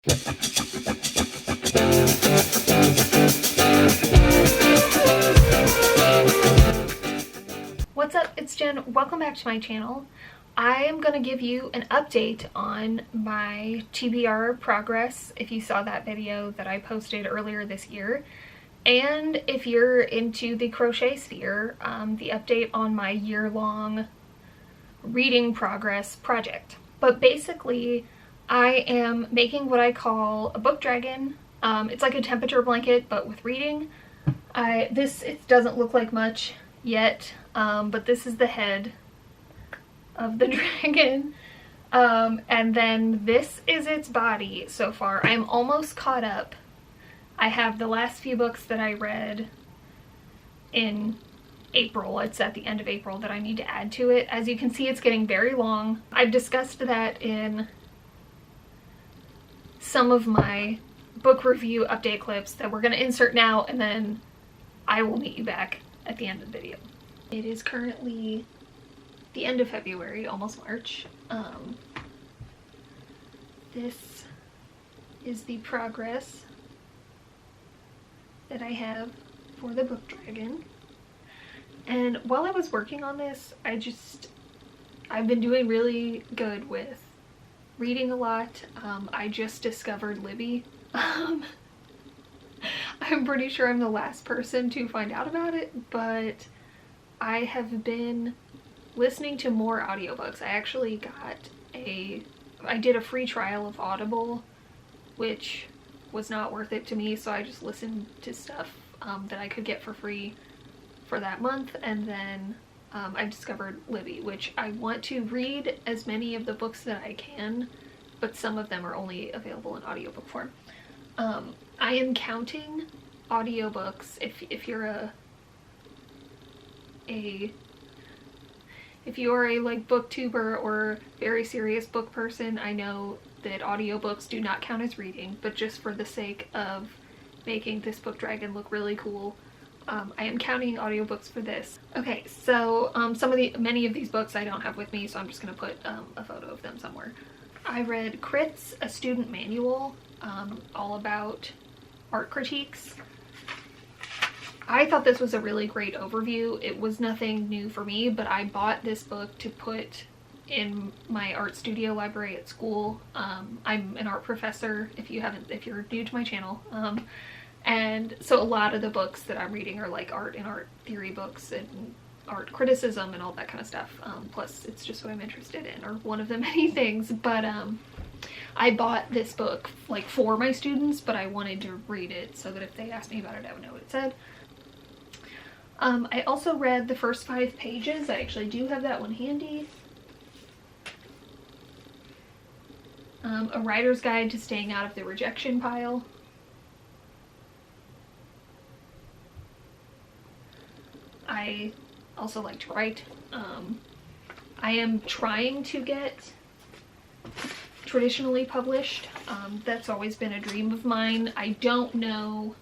What's up, it's Jen. Welcome back to my channel. I am going to give you an update on my TBR progress, if you saw that video that I posted earlier this year. And if you're into the crochet sphere, the update on my year-long reading progress project. But basically, I am making what I call a book dragon. It's like a temperature blanket, but with reading. It doesn't look like much yet, but this is the head of the dragon. And then this is its body so far. I am almost caught up. I have the last few books that I read in April. It's at the end of April that I need to add to it. As you can see, it's getting very long. I've discussed that in some of my book review update clips that we're going to insert now, and then I will meet you back at the end of the video. It is currently the end of February, almost March. This is the progress that I have for the book dragon. And while I was working on this, I've been doing really good with reading a lot. I just discovered Libby. I'm pretty sure I'm the last person to find out about it, but I have been listening to more audiobooks. I did a free trial of Audible, which was not worth it to me, so I just listened to stuff that I could get for free for that month. And then I discovered Libby, which I want to read as many of the books that I can, but some of them are only available in audiobook form. I am counting audiobooks. If you're a like booktuber or very serious book person, I know that audiobooks do not count as reading, but just for the sake of making this book dragon look really cool, I am counting audiobooks for this. Okay, so many of these books I don't have with me, so I'm just gonna put a photo of them somewhere. I read Crits, a student manual, all about art critiques. I thought this was a really great overview. It was nothing new for me, but I bought this book to put in my art studio library at school. I'm an art professor, if you're new to my channel. And so a lot of the books that I'm reading are like art and art theory books and art criticism and all that kind of stuff. Plus it's just what I'm interested in, or one of the many things. But I bought this book like for my students, but I wanted to read it so that if they asked me about it, I would know what it said. I also read the first 5 pages. I actually do have that one handy. A Writer's Guide to Staying Out of the Rejection Pile. I also like to write. I am trying to get traditionally published. That's always been a dream of mine. I don't know.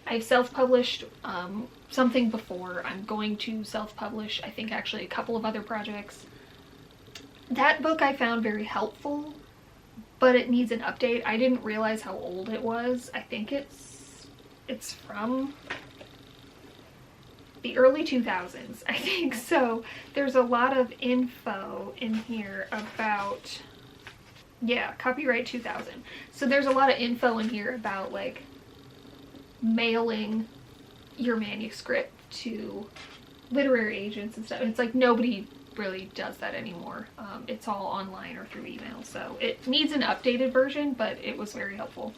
I've self-published something before. I'm going to self-publish, I think, actually a couple of other projects. That book I found very helpful, but it needs an update. I didn't realize how old it was. I think it's from the early 2000s, I think. So there's a lot of info in here about, yeah, copyright 2000. So there's a lot of info in here about like mailing your manuscript to literary agents and stuff. It's like nobody really does that anymore. It's all online or through email, so it needs an updated version, but it was very helpful.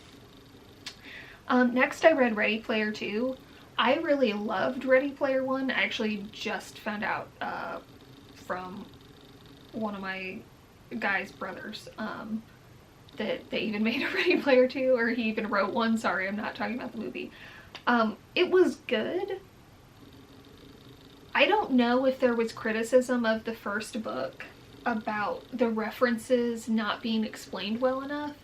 Next I read Ready Player 2. I really loved Ready Player 1. I actually just found out from one of my guy's brothers that they even made a Ready Player 2, or he even wrote one. Sorry, I'm not talking about the movie. It was good. I don't know if there was criticism of the first book about the references not being explained well enough,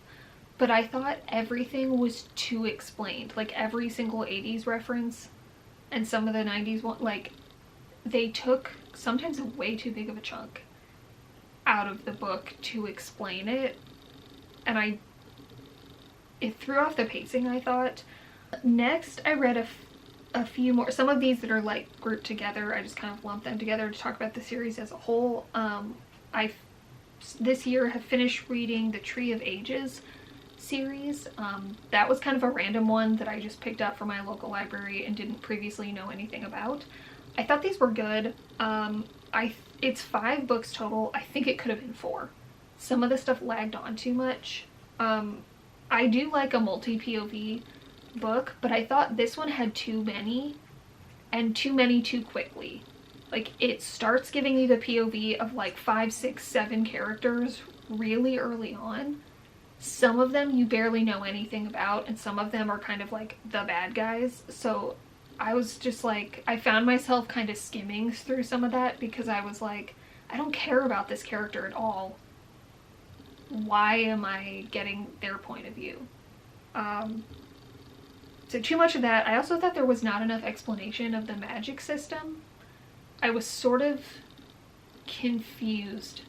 but I thought everything was too explained. Like every single 80s reference and some of the 90s one, like they took sometimes way too big of a chunk out of the book to explain it, and I it threw off the pacing, I thought. Next, I read a few more. Some of these that are like grouped together, I just kind of lumped them together to talk about the series as a whole. I this year have finished reading the Tree of Ages series. That was kind of a random one that I just picked up from my local library and didn't previously know anything about. I thought these were good. It's 5 books total. I think it could have been 4. Some of the stuff lagged on too much. I do like a multi-POV book, but I thought this one had too many, and too many too quickly. Like, it starts giving you the POV of like 5, 6, 7 characters really early on. Some of them you barely know anything about, and some of them are kind of like the bad guys. So I was just like, I found myself kind of skimming through some of that because I was like, I don't care about this character at all. Why am I getting their point of view? So too much of that. I also thought there was not enough explanation of the magic system. I was sort of confused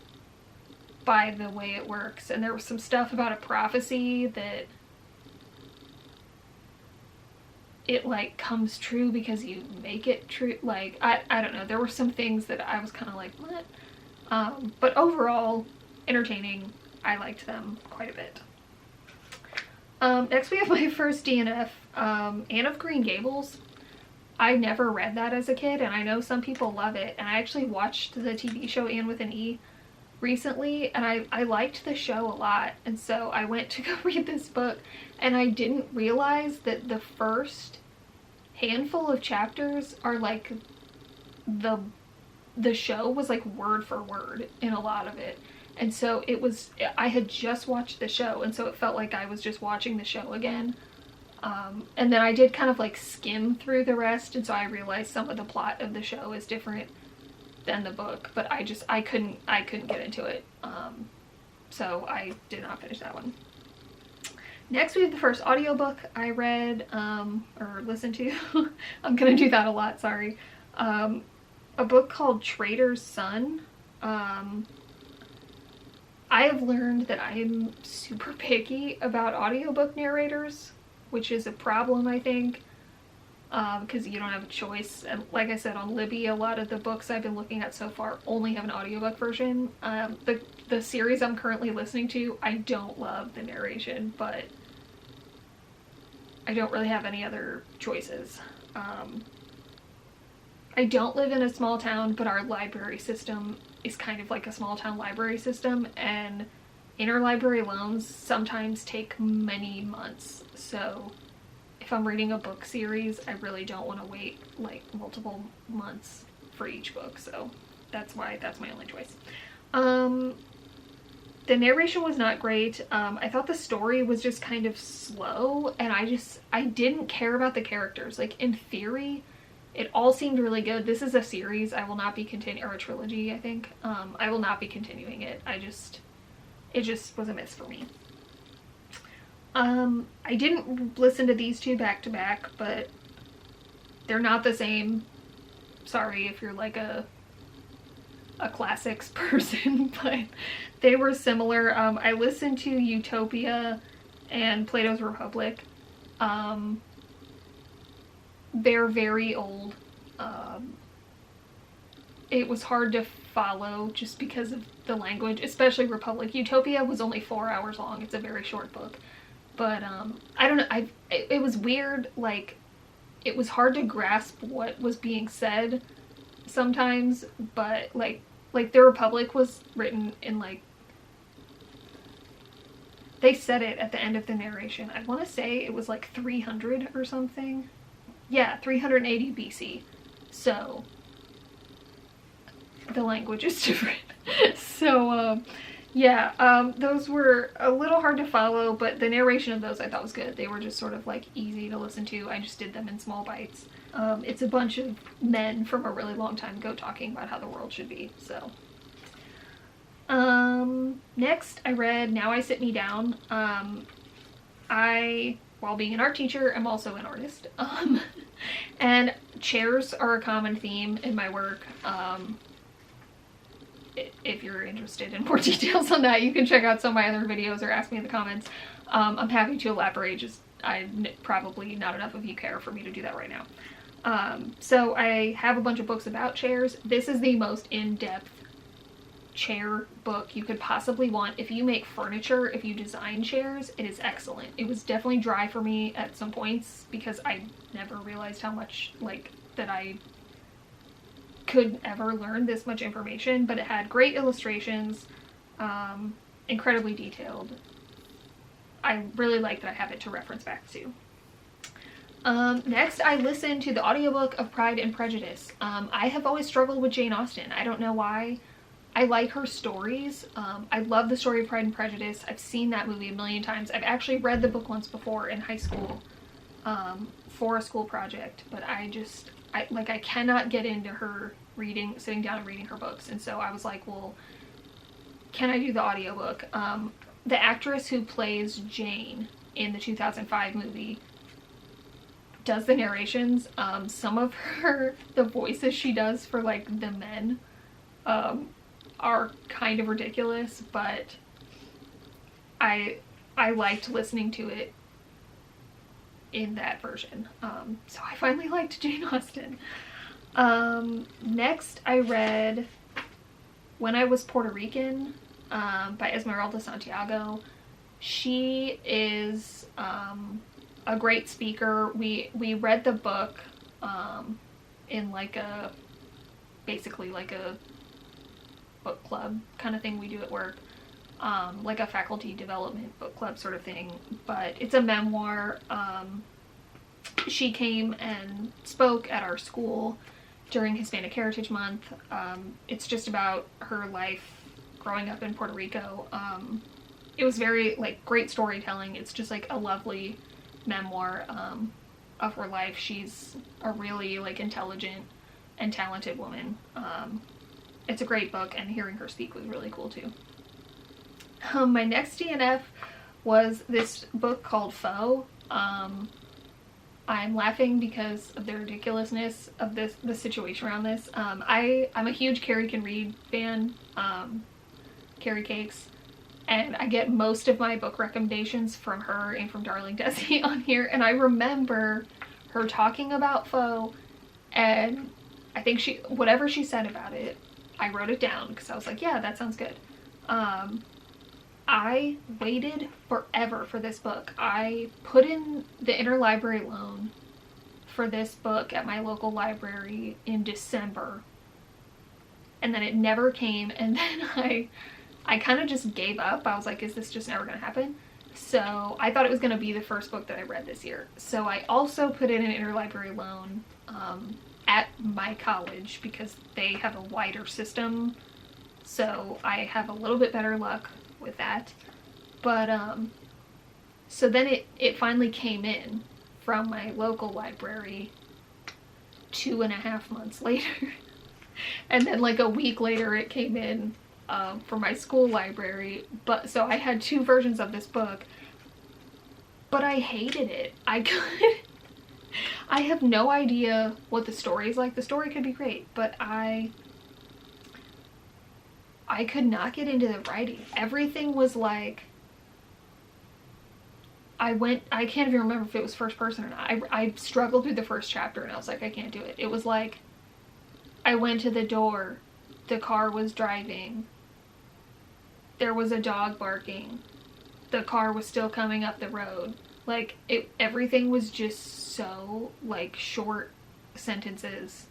by the way it works, and there was some stuff about a prophecy that it like comes true because you make it true. Like, I don't know, there were some things that I was kind of like, what? But overall, entertaining. I liked them quite a bit. Next we have my first DNF, Anne of Green Gables. I never read that as a kid, and I know some people love it, and I actually watched the TV show Anne with an E recently, and I liked the show a lot, and so I went to go read this book, and I didn't realize that the first handful of chapters are like the show was like word for word in a lot of it. And so it was, I had just watched the show, and so it felt like I was just watching the show again. And then I did kind of like skim through the rest, and so I realized some of the plot of the show is different than the book, but I couldn't get into it. So I did not finish that one. Next we have the first audiobook I read, or listened to. I'm gonna do that a lot, sorry. A book called Trader's Son. I have learned that I am super picky about audiobook narrators, which is a problem, I think, because you don't have a choice. And like I said, on Libby, a lot of the books I've been looking at so far only have an audiobook version. The series I'm currently listening to, I don't love the narration, but I don't really have any other choices. I don't live in a small town, but our library system is kind of like a small town library system, and interlibrary loans sometimes take many months. So if I'm reading a book series, I really don't want to wait like multiple months for each book. So that's my only choice. The narration was not great. I thought the story was just kind of slow, and I didn't care about the characters. Like, in theory, it all seemed really good. This is a series. I will not be or a trilogy, I think. I will not be continuing it. It just was a miss for me. I didn't listen to these two back to back, but they're not the same. Sorry if you're like a classics person, but they were similar. I listened to Utopia and Plato's Republic. They're very old. It was hard to follow just because of the language, especially Republic. Utopia was only 4 hours long. It's a very short book. But I don't know, it was weird. Like, it was hard to grasp what was being said sometimes, but like the Republic was written in like, they said it at the end of the narration. I want to say it was like 300 or something. Yeah, 380 BC. So the language is different. So yeah, those were a little hard to follow, but the narration of those I thought was good. They were just sort of like easy to listen to. I just did them in small bites. It's a bunch of men from a really long time ago talking about how the world should be. So next I read Now I Sit Me Down. While being an art teacher, I'm also an artist. And chairs are a common theme in my work. if you're interested in more details on that, you can check out some of my other videos or ask me in the comments. I'm happy to elaborate, just probably not enough of you care for me to do that right now. So I have a bunch of books about chairs. This is the most in-depth chair book you could possibly want. If you make furniture, if you design chairs, it is excellent. It was definitely dry for me at some points because I never realized how much, like, that I could ever learn this much information, but it had great illustrations, incredibly detailed. I really like that I have it to reference back to. Next, I listened to the audiobook of Pride and Prejudice. I have always struggled with Jane Austen. I don't know why. I like her stories. I love the story of Pride and Prejudice. I've seen that movie a million times. I've actually read the book once before in high school for a school project, but I cannot get into her sitting down and reading her books. And so I was like, well, can I do the audiobook? The actress who plays Jane in the 2005 movie does the narrations. Some of the voices she does for, like, the men are kind of ridiculous, but I liked listening to it in that version. So I finally liked Jane Austen. Next I read When I Was Puerto Rican by Esmeralda Santiago. She is a great speaker. We read the book in basically like a book club kind of thing we do at work, like a faculty development book club sort of thing, but it's a memoir. She came and spoke at our school during Hispanic Heritage Month. It's just about her life growing up in Puerto Rico. It was very, like, great storytelling. It's just like a lovely memoir of her life. She's a really, like, intelligent and talented woman. It's a great book, and hearing her speak was really cool too. My next DNF was this book called Foe. I'm laughing because of the ridiculousness of the situation around this. I'm a huge Carrie Can Read fan, Carrie Cakes, and I get most of my book recommendations from her and from Darling Desi on here, and I remember her talking about Foe, and I think whatever she said about it, I wrote it down because I was like, yeah, that sounds good. I waited forever for this book. I put in the interlibrary loan for this book at my local library in December, and then it never came, and then I kind of just gave up. I was like, is this just never gonna happen? So I thought it was gonna be the first book that I read this year. So I also put in an interlibrary loan at my college because they have a wider system, so I have a little bit better luck with that. But so then it finally came in from my local library 2.5 months later. And then like a week later it came in from my school library. But so I had 2 versions of this book, but I hated it. I have no idea what the story is like. The story could be great, but I could not get into the writing. Everything was like, I can't even remember if it was first person or not. I struggled through the first chapter and I was like, I can't do it. It was like, I went to the door, the car was driving, there was a dog barking, the car was still coming up the road. Like, everything was just so, like, short sentences.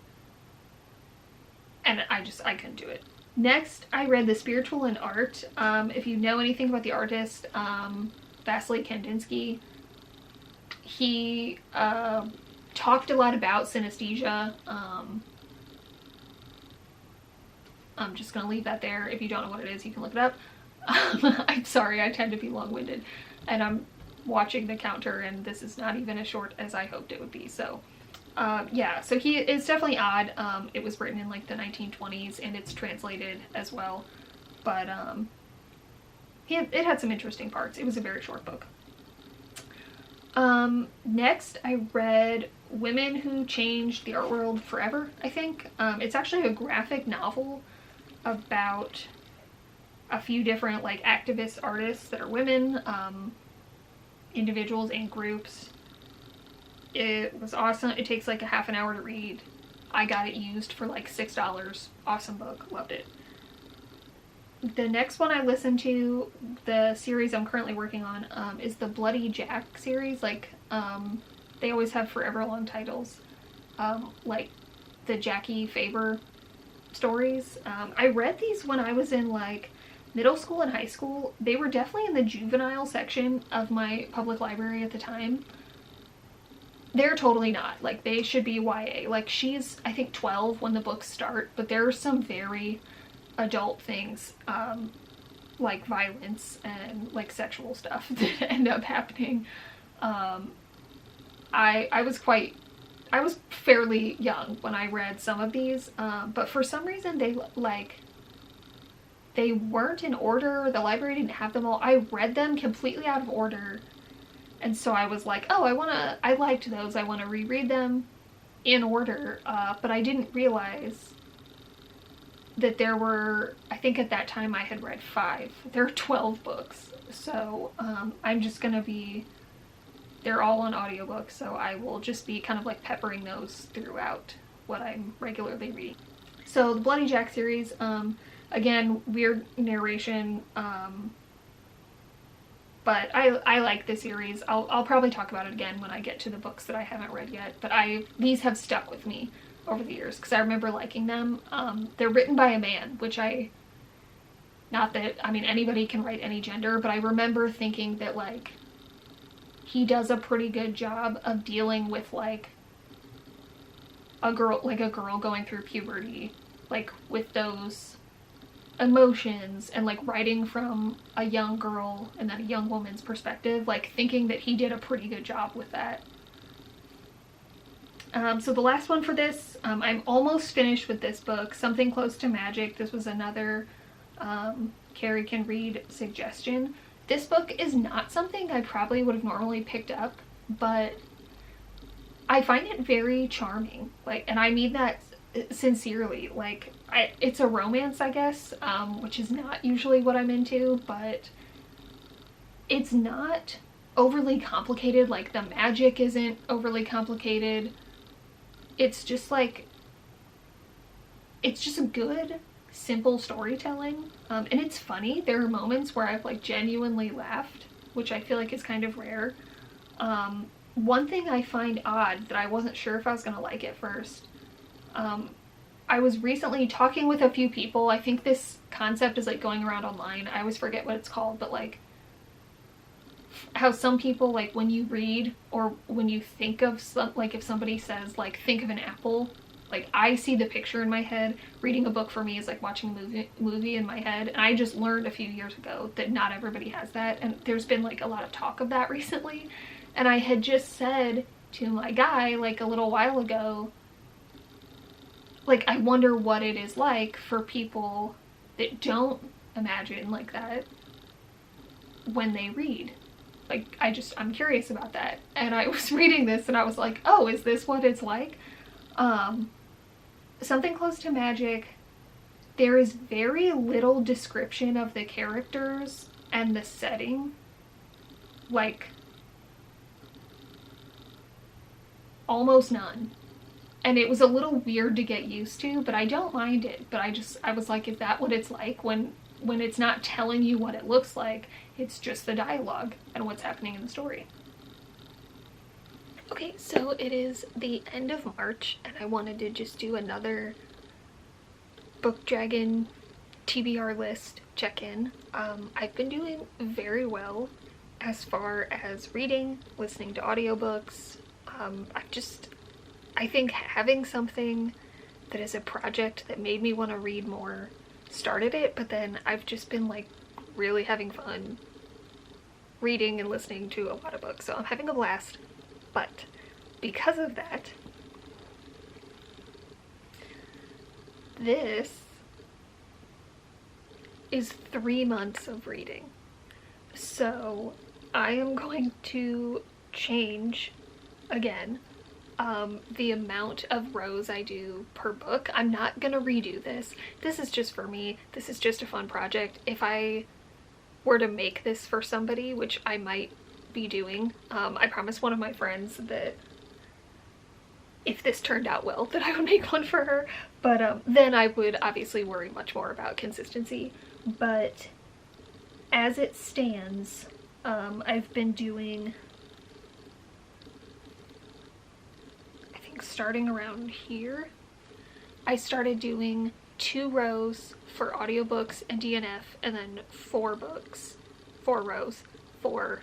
And I couldn't do it. Next, I read The Spiritual in Art. If you know anything about the artist, Vasily Kandinsky, he talked a lot about synesthesia. I'm just going to leave that there. If you don't know what it is, you can look it up. I'm sorry, I tend to be long-winded. And I'm watching the counter, and this is not even as short as I hoped it would be. So yeah, so it's definitely odd. It was written in like the 1920s, and it's translated as well, but it had some interesting parts. It was a very short book. Next I read Women Who Changed the Art World Forever, I think. It's actually a graphic novel about a few different like activist artists that are women, individuals and groups. It was awesome. It takes like a half an hour to read. I got it used for like $6. Awesome book. Loved it. The next one I listened to, the series I'm currently working on, is the Bloody Jack series. Like, they always have forever long titles. Like the Jackie Faber stories. I read these when I was in like middle school and high school. They were definitely in the juvenile section of my public library at the time. They're totally not. Like, they should be YA. Like, she's, I think, 12 when the books start, but there are some very adult things, like violence and like sexual stuff that end up happening. I was fairly young when I read some of these, but for some reason they weren't in order. The library didn't have them all. I read them completely out of order. And so I was like, oh, I liked those. I want to reread them in order. But I didn't realize that there were, I think at that time I had read 5. There are 12 books. So I'm just going to be, they're all on audiobooks. So I will just be kind of like peppering those throughout what I'm regularly reading. So the Bloody Jack series, again, weird narration, but I like the series. I'll probably talk about it again when I get to the books that I haven't read yet, but these have stuck with me over the years because I remember liking them. They're written by a man, which not that, I mean, anybody can write any gender, but I remember thinking that like he does a pretty good job of dealing with like a girl going through puberty, like with those emotions, and like writing from a young girl and then a young woman's perspective, like thinking that he did a pretty good job with that. So the last one for this, I'm almost finished with this book, Something Close to Magic. This was another Carrie Can Read suggestion. This book is not something I probably would have normally picked up, but I find it very charming. Like, and I mean that sincerely. Like, it's a romance, I guess, which is not usually what I'm into, but it's not overly complicated. Like, the magic isn't overly complicated. It's just like, it's just a good, simple storytelling, and it's funny. There are moments where I've like genuinely laughed, which I feel like is kind of rare. One thing I find odd that I wasn't sure if I was gonna like at first, I was recently talking with a few people. I think this concept is like going around online. I always forget what it's called, but like how some people, like when you read or when you think of like if somebody says like think of an apple, like I see the picture in my head. Reading a book for me is like watching a movie in my head, and I just learned a few years ago that not everybody has that, and there's been like a lot of talk of that recently. And I had just said to my guy like a little while ago, like, I wonder what it is like for people that don't imagine like that when they read. Like, I'm curious about that. And I was reading this and I was like, oh, is this what it's like? Something Close to Magic, there is very little description of the characters and the setting. Like, almost none. And it was a little weird to get used to, but I don't mind it. But I was like, is that what it's like when it's not telling you what it looks like? It's just the dialogue and what's happening in the story. Okay, so it is the end of March, and I wanted to just do another Book Dragon TBR list check-in. I've been doing very well as far as reading, listening to audiobooks. I think having something that is a project that made me want to read more started it, but then I've just been like really having fun reading and listening to a lot of books, so I'm having a blast. But because of that, this is 3 months of reading. So I am going to change again the amount of rows I do per book. I'm not gonna redo this. This is just for me. This is just a fun project. If I were to make this for somebody, which I might be doing, I promised one of my friends that if this turned out well that I would make one for her, but then I would obviously worry much more about consistency. But as it stands, I've been doing, I think starting around here, I started doing 2 rows for audiobooks and DNF, and then 4 rows for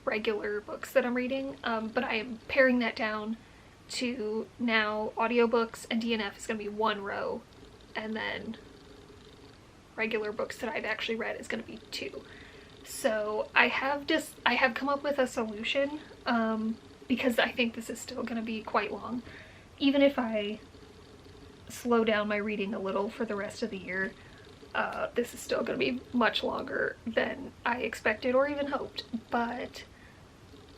regular books that I'm reading. But I am paring that down to now audiobooks and DNF is going to be 1 row, and then regular books that I've actually read is going to be 2. So I have come up with a solution, because I think this is still going to be quite long. Even if I slow down my reading a little for the rest of the year, this is still going to be much longer than I expected or even hoped. But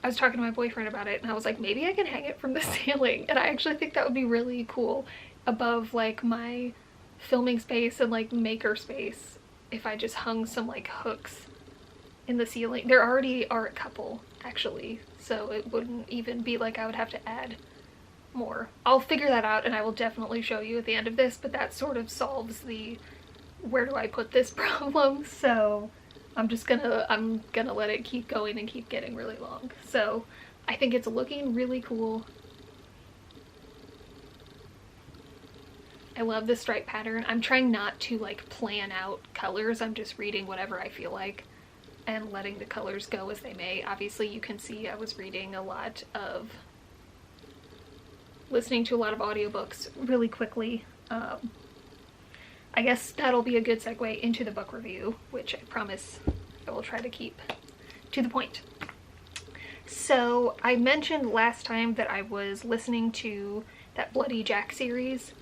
I was talking to my boyfriend about it, and I was like, maybe I can hang it from the ceiling, and I actually think that would be really cool above like my filming space and like maker space if I just hung some like hooks in the ceiling. There already are a couple actually, so it wouldn't even be like I would have to add more. I'll figure that out and I will definitely show you at the end of this, but that sort of solves the where do I put this problem. So I'm gonna let it keep going and keep getting really long. So I think it's looking really cool. I love the stripe pattern. I'm trying not to like plan out colors. I'm just reading whatever I feel like and letting the colors go as they may. Obviously you can see I was listening to a lot of audiobooks really quickly. I guess that'll be a good segue into the book review, which I promise I will try to keep to the point. So I mentioned last time that I was listening to that Bloody Jack series.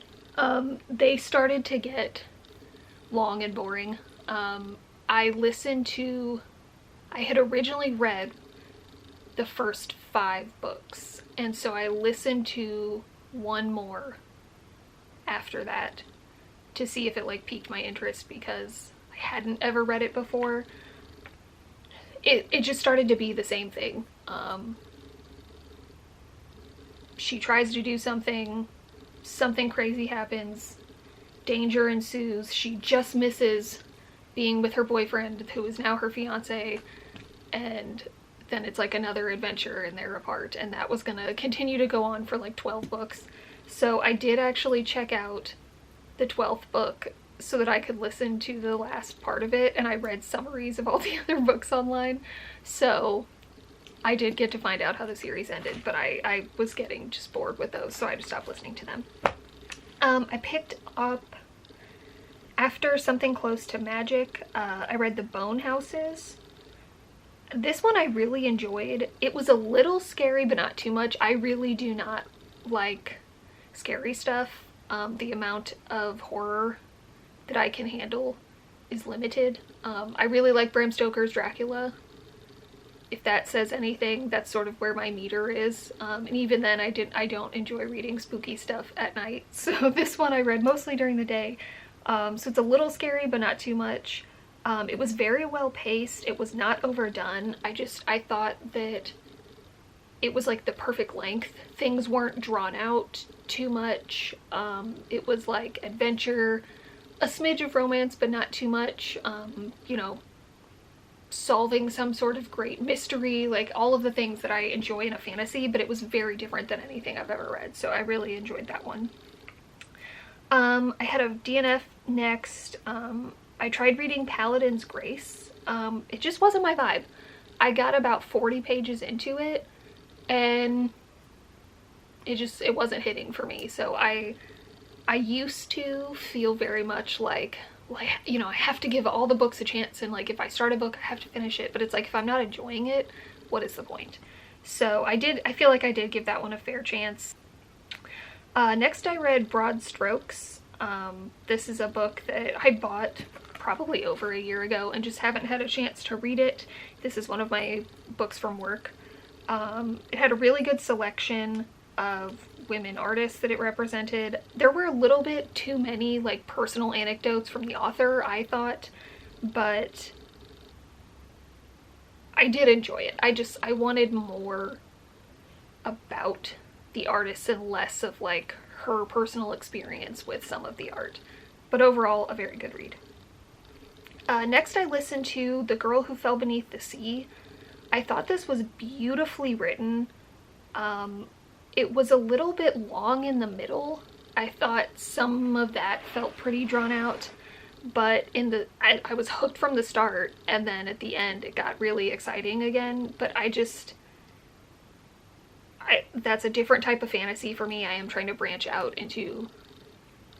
They started to get long and boring. I had originally read the first 5 books, and so I listened to 1 more after that to see if it like piqued my interest, because I hadn't ever read it before. It just started to be the same thing. She tries to do something crazy happens, danger ensues, she just misses being with her boyfriend who is now her fiance, and then it's like another adventure and they're apart, and that was gonna continue to go on for like 12 books. So I did actually check out the 12th book so that I could listen to the last part of it, and I read summaries of all the other books online, so I did get to find out how the series ended, but I was getting just bored with those, so I just stopped listening to them. I picked up, after Something Close to Magic, I read The Bone Houses. This one I really enjoyed. It was a little scary, but not too much. I really do not like scary stuff. The amount of horror that I can handle is limited. I really like Bram Stoker's Dracula. If that says anything, that's sort of where my meter is. And even then I don't enjoy reading spooky stuff at night. So this one I read mostly during the day. So it's a little scary, but not too much. It was very well paced. It was not overdone. I thought that it was like the perfect length. Things weren't drawn out too much. It was like adventure, a smidge of romance, but not too much. You know, solving some sort of great mystery, like all of the things that I enjoy in a fantasy, but it was very different than anything I've ever read. So I really enjoyed that one. I had a DNF next. I tried reading Paladin's Grace. It just wasn't my vibe. I got about 40 pages into it and it wasn't hitting for me. So I used to feel very much like, you know, I have to give all the books a chance, and like if I start a book I have to finish it, but it's like if I'm not enjoying it, what is the point? So I feel like I did give that one a fair chance. Next I read Broad Strokes. This is a book that I bought probably over a year ago and just haven't had a chance to read it. This is one of my books from work. It had a really good selection of women artists that it represented. There were a little bit too many like personal anecdotes from the author, I thought, but I did enjoy it. I wanted more about the artists and less of like her personal experience with some of the art. But overall, a very good read. Next I listened to The Girl Who Fell Beneath the Sea. I thought this was beautifully written. It was a little bit long in the middle. I thought some of that felt pretty drawn out, but I was hooked from the start, and then at the end it got really exciting again. But that's a different type of fantasy for me. I am trying to branch out into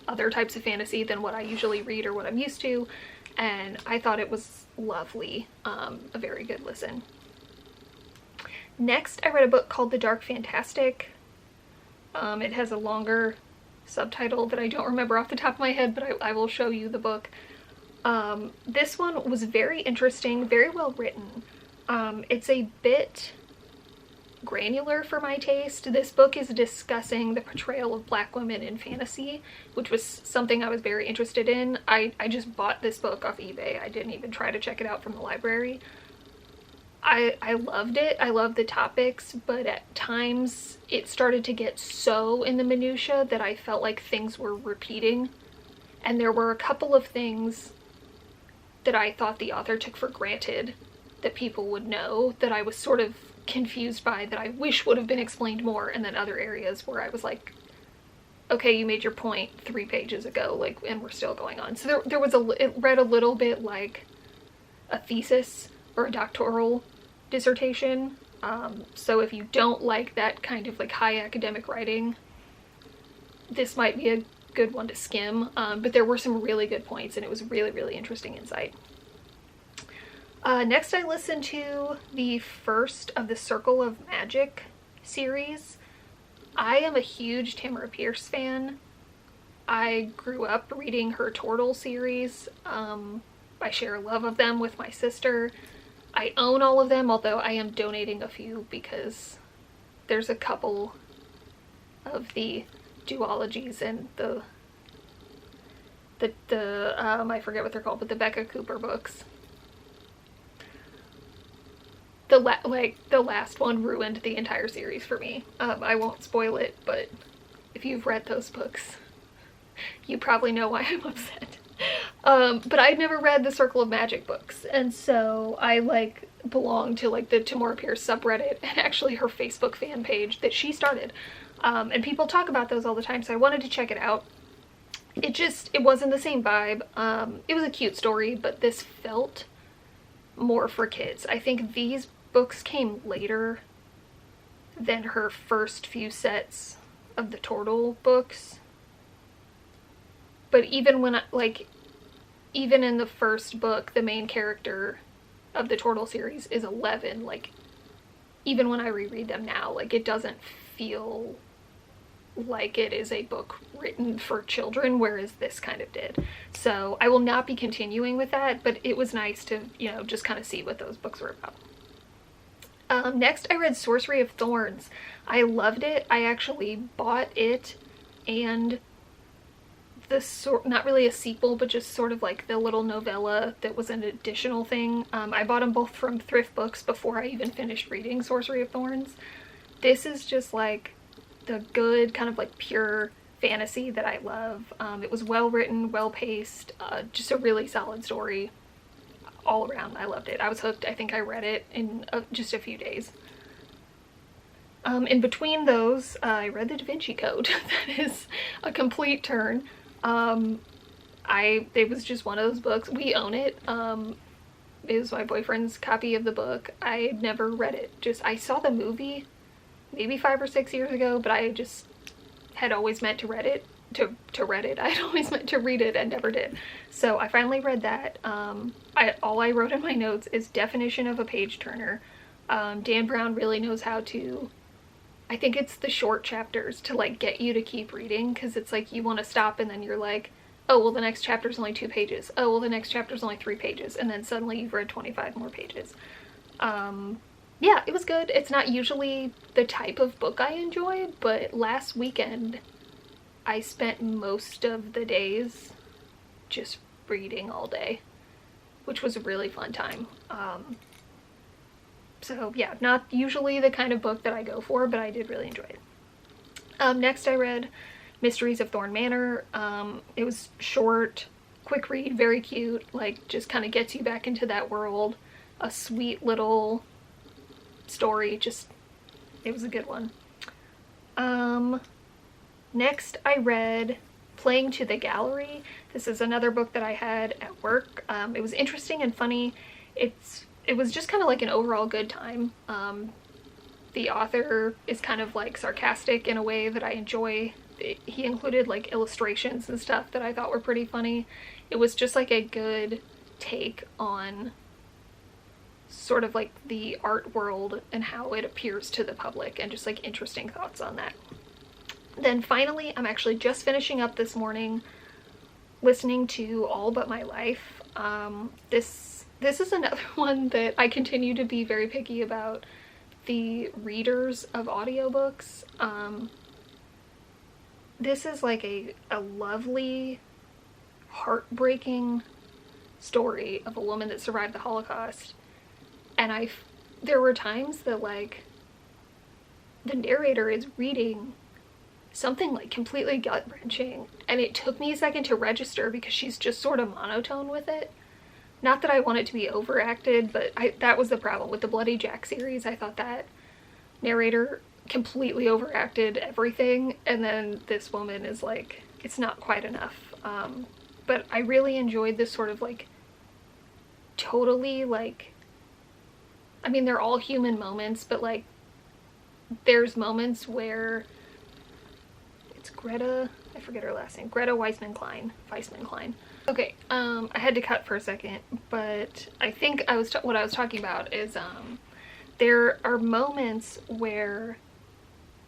other types of fantasy than what I usually read or what I'm used to, and I thought it was lovely. A very good listen. Next, I read a book called The Dark Fantastic. It has a longer subtitle that I don't remember off the top of my head, but I will show you the book. This one was very interesting, very well written. It's a bit granular for my taste. This book is discussing the portrayal of Black women in fantasy, which was something I was very interested in. I just bought this book off eBay. I didn't even try to check it out from the library. I loved it. I loved the topics, but at times it started to get so in the minutia that I felt like things were repeating. And there were a couple of things that I thought the author took for granted that people would know, that I was sort of confused by, that I wish would have been explained more, and then other areas where I was like, okay, you made your point 3 pages ago, like, and we're still going on. So there was it read a little bit like a thesis or a doctoral dissertation. So if you don't like that kind of like high academic writing, this might be a good one to skim. But there were some really good points, and it was really, really interesting insight. Next, I listened to the first of the Circle of Magic series. I am a huge Tamara Pierce fan. I grew up reading her Tortle series. I share a love of them with my sister. I own all of them, although I am donating a few because there's a couple of the duologies and I forget what they're called, but the Becca Cooper books. The last one ruined the entire series for me. I won't spoil it, but if you've read those books, you probably know why I'm upset. But I'd never read the Circle of Magic books, and so I belong to the Tamora Pierce subreddit, and actually her Facebook fan page that she started. And people talk about those all the time, so I wanted to check it out. It wasn't the same vibe. It was a cute story, but this felt more for kids. I think these books came later than her first few sets of the Tortle books. But even when even in the first book, the main character of the Tortle series is 11. Even when I reread them now, it doesn't feel like it is a book written for children, whereas this kind of did. So I will not be continuing with that, but it was nice to, just kind of see what those books were about. Next, I read Sorcery of Thorns. I loved it. I actually bought it and not really a sequel, but just sort of the little novella that was an additional thing. I bought them both from thrift books before I even finished reading Sorcery of Thorns. This is just the good kind of pure fantasy that I love. It was well written, well paced, just a really solid story all around. I loved it. I was hooked. I think I read it in just a few days. In between those, I read the Da Vinci Code. That is a complete turn. It was just one of those books. We own it. It was my boyfriend's copy of the book. I had never read it. I saw the movie maybe 5 or 6 years ago, but I just had always meant to read it. I had always meant to read it and never did. So I finally read that. All I wrote in my notes is definition of a page turner. Dan Brown really knows how to, I think it's the short chapters to get you to keep reading, because it's you want to stop and then you're like, oh well, the next chapter's only 2 pages. Oh well, the next chapter's only 3 pages, and then suddenly you've read 25 more pages. yeah, it was good. It's not usually the type of book I enjoy, but last weekend I spent most of the days just reading all day, which was a really fun time. So yeah, not usually the kind of book that I go for, but I did really enjoy it. Next I read Mysteries of Thorn Manor. It was short, quick read, very cute, like just kind of gets you back into that world. A sweet little story, just, it was a good one. Next I read Playing to the Gallery. This is another book that I had at work. It was interesting and funny. It was just kind of like an overall good time. The author is kind of like sarcastic in a way that I enjoy. He included like illustrations and stuff that I thought were pretty funny. It was just like a good take on sort of like the art world and how it appears to the public, and just like interesting thoughts on that. Then finally, I'm actually just finishing up this morning listening to All But My Life. This is another one that I continue to be very picky about the readers of audiobooks. This is like a lovely, heartbreaking story of a woman that survived the Holocaust. And there were times that like the narrator is reading something like completely gut-wrenching, and it took me a second to register because she's just sort of monotone with it. Not that I want it to be overacted, but that was the problem with the Bloody Jack series. I thought that narrator completely overacted everything, and then this woman is like, it's not quite enough. But I really enjoyed this sort of like totally like, I mean, they're all human moments, but like there's moments where it's Greta, I forget her last name, Greta Weissman Klein. Okay, I had to cut for a second, but I think what I was talking about is there are moments where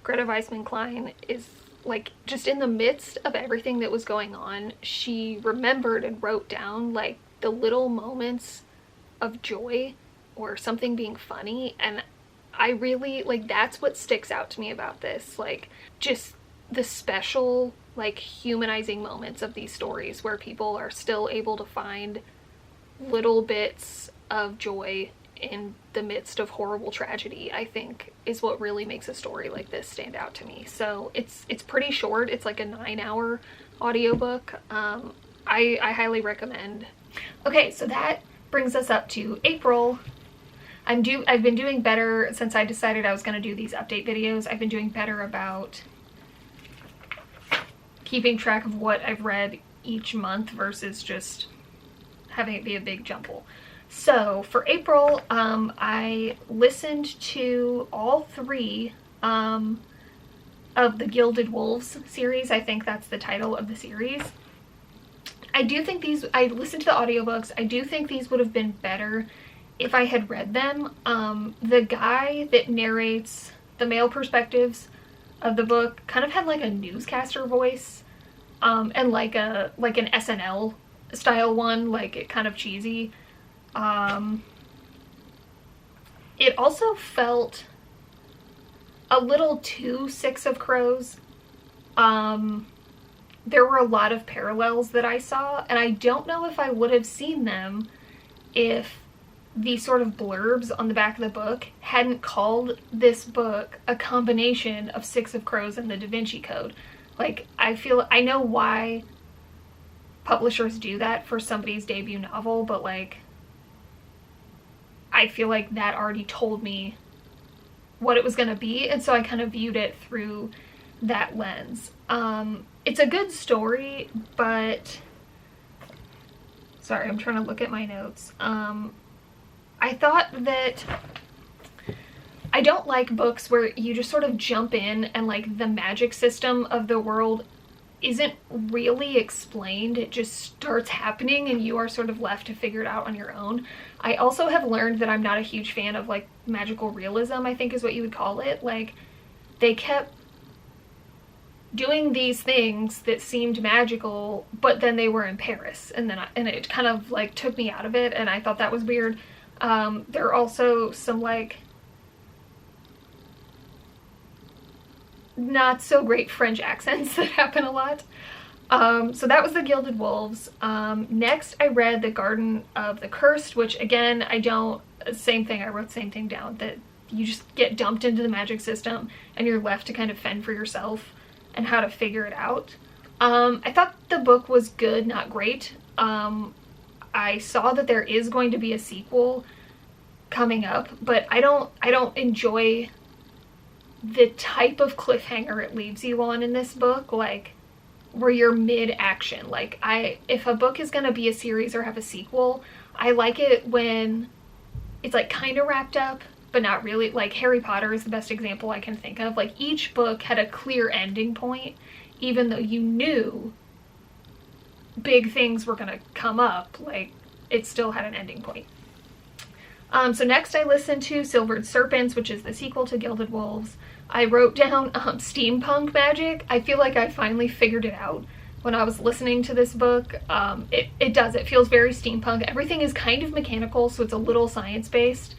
Greta Weissman Klein is like just in the midst of everything that was going on, she remembered and wrote down like the little moments of joy or something being funny, and I really like, that's what sticks out to me about this, like just the special like humanizing moments of these stories where people are still able to find little bits of joy in the midst of horrible tragedy, I think is what really makes a story like this stand out to me. So it's pretty short. It's like a 9-hour audiobook. I highly recommend. Okay, so that brings us up to April. I've been doing better since I decided I was going to do these update videos. I've been doing better about keeping track of what I've read each month versus just having it be a big jumble. So for April, I listened to all 3 of the Gilded Wolves series. I think that's the title of the series. I do think I listened to the audiobooks. I do think these would have been better if I had read them. The guy that narrates the male perspectives of the book kind of had like a newscaster voice, and like an SNL style one, like it kind of cheesy. It also felt a little too Six of Crows. There were a lot of parallels that I saw, and I don't know if I would have seen them if the sort of blurbs on the back of the book hadn't called this book a combination of Six of Crows and the Da Vinci Code. Like, I know why publishers do that for somebody's debut novel, but like, I feel like that already told me what it was gonna be, and so I kind of viewed it through that lens. It's a good story, but sorry, I'm trying to look at my notes. I thought that I don't like books where you just sort of jump in and like the magic system of the world isn't really explained. It just starts happening and you are sort of left to figure it out on your own. I also have learned that I'm not a huge fan of like magical realism, I think is what you would call it. Like, they kept doing these things that seemed magical, but then they were in Paris, and it kind of like took me out of it, and I thought that was weird. There are also some like not so great French accents that happen a lot. So that was the Gilded Wolves. Next I read The Garden of the Cursed, which again, same thing, I wrote the same thing down, that you just get dumped into the magic system and you're left to kind of fend for yourself and how to figure it out. I thought the book was good, not great. I saw that there is going to be a sequel coming up, but I don't enjoy the type of cliffhanger it leaves you on in this book, like where you're mid-action. Like, if a book is gonna be a series or have a sequel, I like it when it's like kind of wrapped up but not really. Like Harry Potter is the best example I can think of. Like, each book had a clear ending point, even though you knew big things were gonna come up, like it still had an ending point. So next I listened to Silvered Serpents, which is the sequel to Gilded Wolves. I wrote down steampunk magic. I feel like I finally figured it out when I was listening to this book. It feels very steampunk. Everything is kind of mechanical, so it's a little science-based,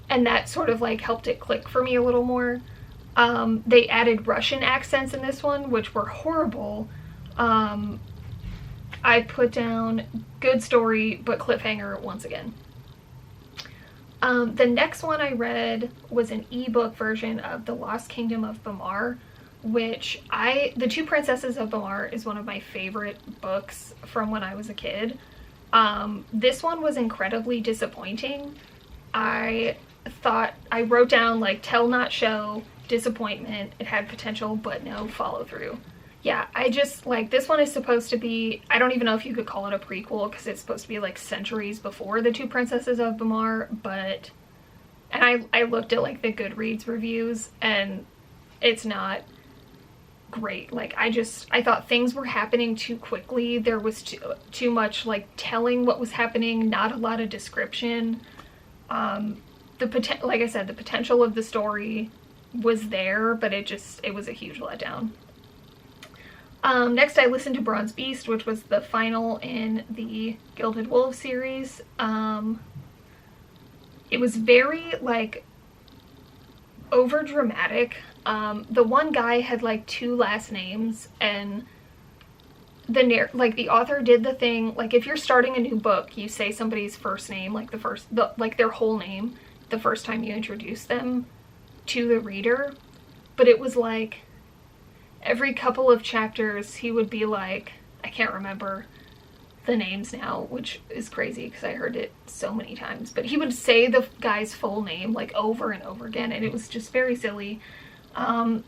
and that sort of like helped it click for me a little more. They added Russian accents in this one, which were horrible. I put down good story, but cliffhanger once again. The next one I read was an ebook version of The Lost Kingdom of Bamar, which The Two Princesses of Bamar is one of my favorite books from when I was a kid. This one was incredibly disappointing. I wrote down like tell not show, disappointment, it had potential but no follow through. Yeah, I just, like, this one is supposed to be, I don't even know if you could call it a prequel because it's supposed to be like centuries before The Two Princesses of Bamar, but, and I looked at like the Goodreads reviews and it's not great. Like, I thought things were happening too quickly. There was too much like telling what was happening, not a lot of description. Like I said, the potential of the story was there, but it was a huge letdown. Next I listened to Bronze Beast, which was the final in the Gilded Wolves series. It was very, like, over dramatic. The one guy had like 2 last names, and the author did the thing, like if you're starting a new book, you say somebody's first name, like their whole name, the first time you introduce them to the reader. But it was like every couple of chapters he would be like, I can't remember the names now, which is crazy because I heard it so many times, but he would say the guy's full name like over and over again, and it was just very silly.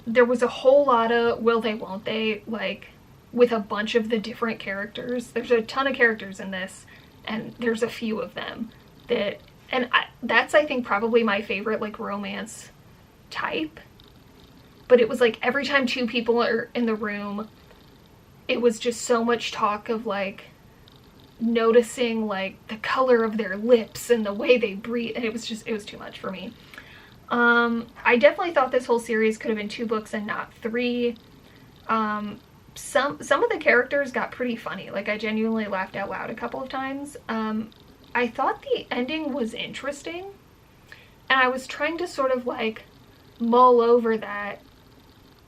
There was a whole lot of will they won't they, like with a bunch of the different characters. There's a ton of characters in this, and there's a few of them that, that's I think probably my favorite like romance type. But it was like every time 2 people are in the room, it was just so much talk of like noticing like the color of their lips and the way they breathe, and it was too much for me. I definitely thought this whole series could have been 2 books and not 3. Some of the characters got pretty funny. Like, I genuinely laughed out loud a couple of times. I thought the ending was interesting, and I was trying to sort of like mull over that,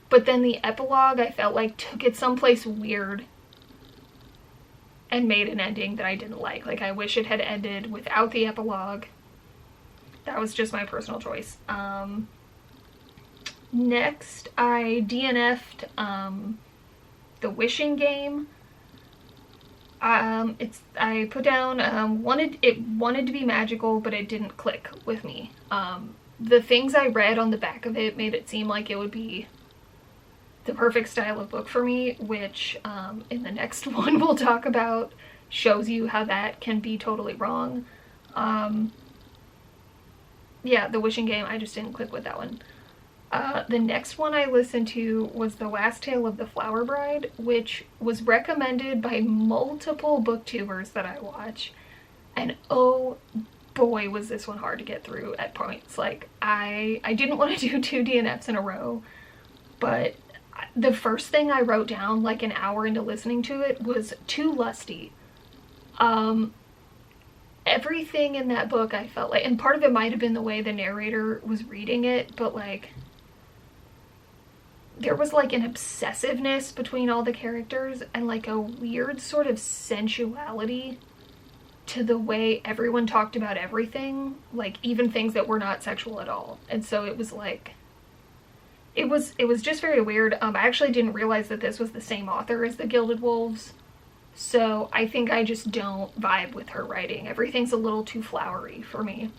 but then the epilogue I felt like took it someplace weird and made an ending that I didn't like. Like, I wish it had ended without the epilogue. That was just my personal choice. Next, I DNF'd The Wishing Game. I put down wanted to be magical, but it didn't click with me. The things I read on the back of it made it seem like it would be the perfect style of book for me, which in the next one we'll talk about shows you how that can be totally wrong. Yeah, The Wishing Game, I just didn't click with that one. The next one I listened to was The Last Tale of the Flower Bride, which was recommended by multiple booktubers that I watch, and oh boy was this one hard to get through at points. Like, I didn't want to do 2 DNFs in a row, but the first thing I wrote down like an hour into listening to it was too lusty. Everything in that book I felt like, and part of it might have been the way the narrator was reading it, but like there was like an obsessiveness between all the characters and like a weird sort of sensuality to the way everyone talked about everything, like even things that were not sexual at all. And so it was like, it was just very weird. I actually didn't realize that this was the same author as The Gilded Wolves, so I think I just don't vibe with her writing. Everything's a little too flowery for me.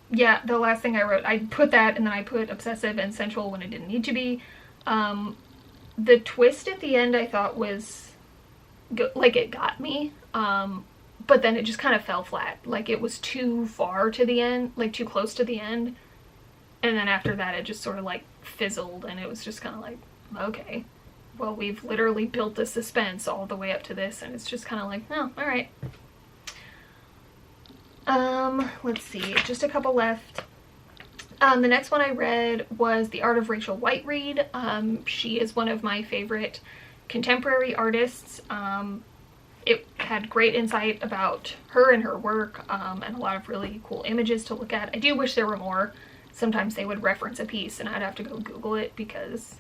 Yeah, the last thing I wrote, I put that and then I put obsessive and sensual when it didn't need to be. The twist at the end I thought was like, it got me, but then it just kind of fell flat. Like, it was too far to the end, like too close to the end, and then after that it just sort of like fizzled, and it was just kind of like, okay, well, we've literally built the suspense all the way up to this, and it's just kind of like, oh, all right. Let's see, just a couple left. The next one I read was The Art of Rachel Whiteread. She is one of my favorite contemporary artists. It had great insight about her and her work, and a lot of really cool images to look at. I do wish there were more. Sometimes they would reference a piece and I'd have to go Google it because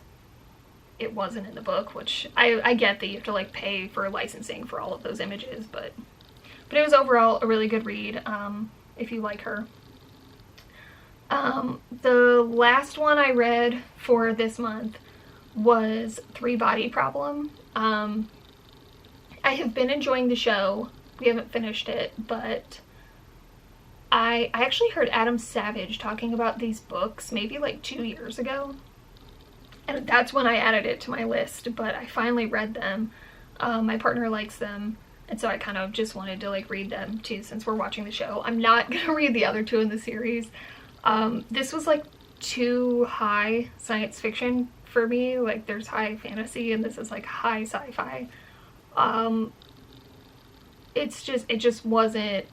it wasn't in the book, which I get that you have to like pay for licensing for all of those images, but it was overall a really good read, if you like her. The last one I read for this month was Three Body Problem. I have been enjoying the show. We haven't finished it, but I actually heard Adam Savage talking about these books maybe like 2 years ago, and that's when I added it to my list, but I finally read them. My partner likes them, and so I kind of just wanted to like read them too since we're watching the show. I'm not gonna read the other two in the series. This was like too high science fiction for me. Like, there's high fantasy and this is like high sci-fi. It just wasn't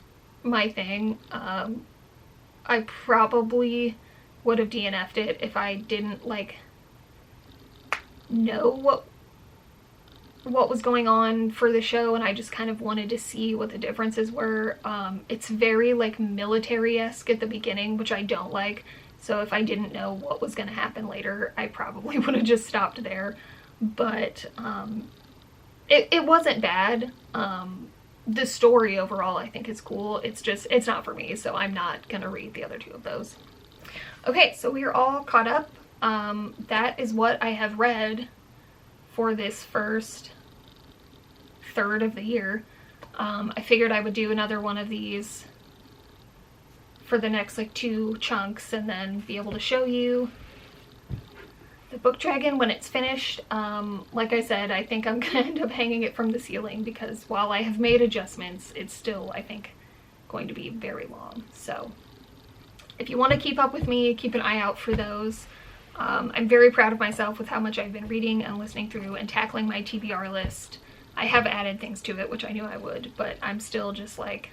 my thing. I probably would have DNF'd it if I didn't like know what was going on for the show, and I just kind of wanted to see what the differences were. It's very like military-esque at the beginning, which I don't like, so if I didn't know what was going to happen later, I probably would have just stopped there. But it wasn't bad. The story overall I think is cool. It's not for me, so I'm not gonna read the other two of those. Okay, so we are all caught up. That is what I have read for this first third of the year. I figured I would do another one of these for the next like 2 chunks and then be able to show you the book dragon when it's finished. Like I said, I think I'm gonna end up hanging it from the ceiling because while I have made adjustments, it's still, I think, going to be very long. So if you want to keep up with me, keep an eye out for those. I'm very proud of myself with how much I've been reading and listening through and tackling my TBR list. I have added things to it, which I knew I would, but I'm still just like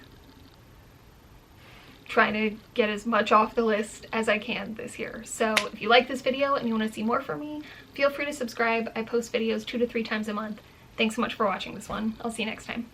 trying to get as much off the list as I can this year. So if you like this video and you want to see more from me, feel free to subscribe. I post videos 2 to 3 times a month. Thanks so much for watching this one. I'll see you next time.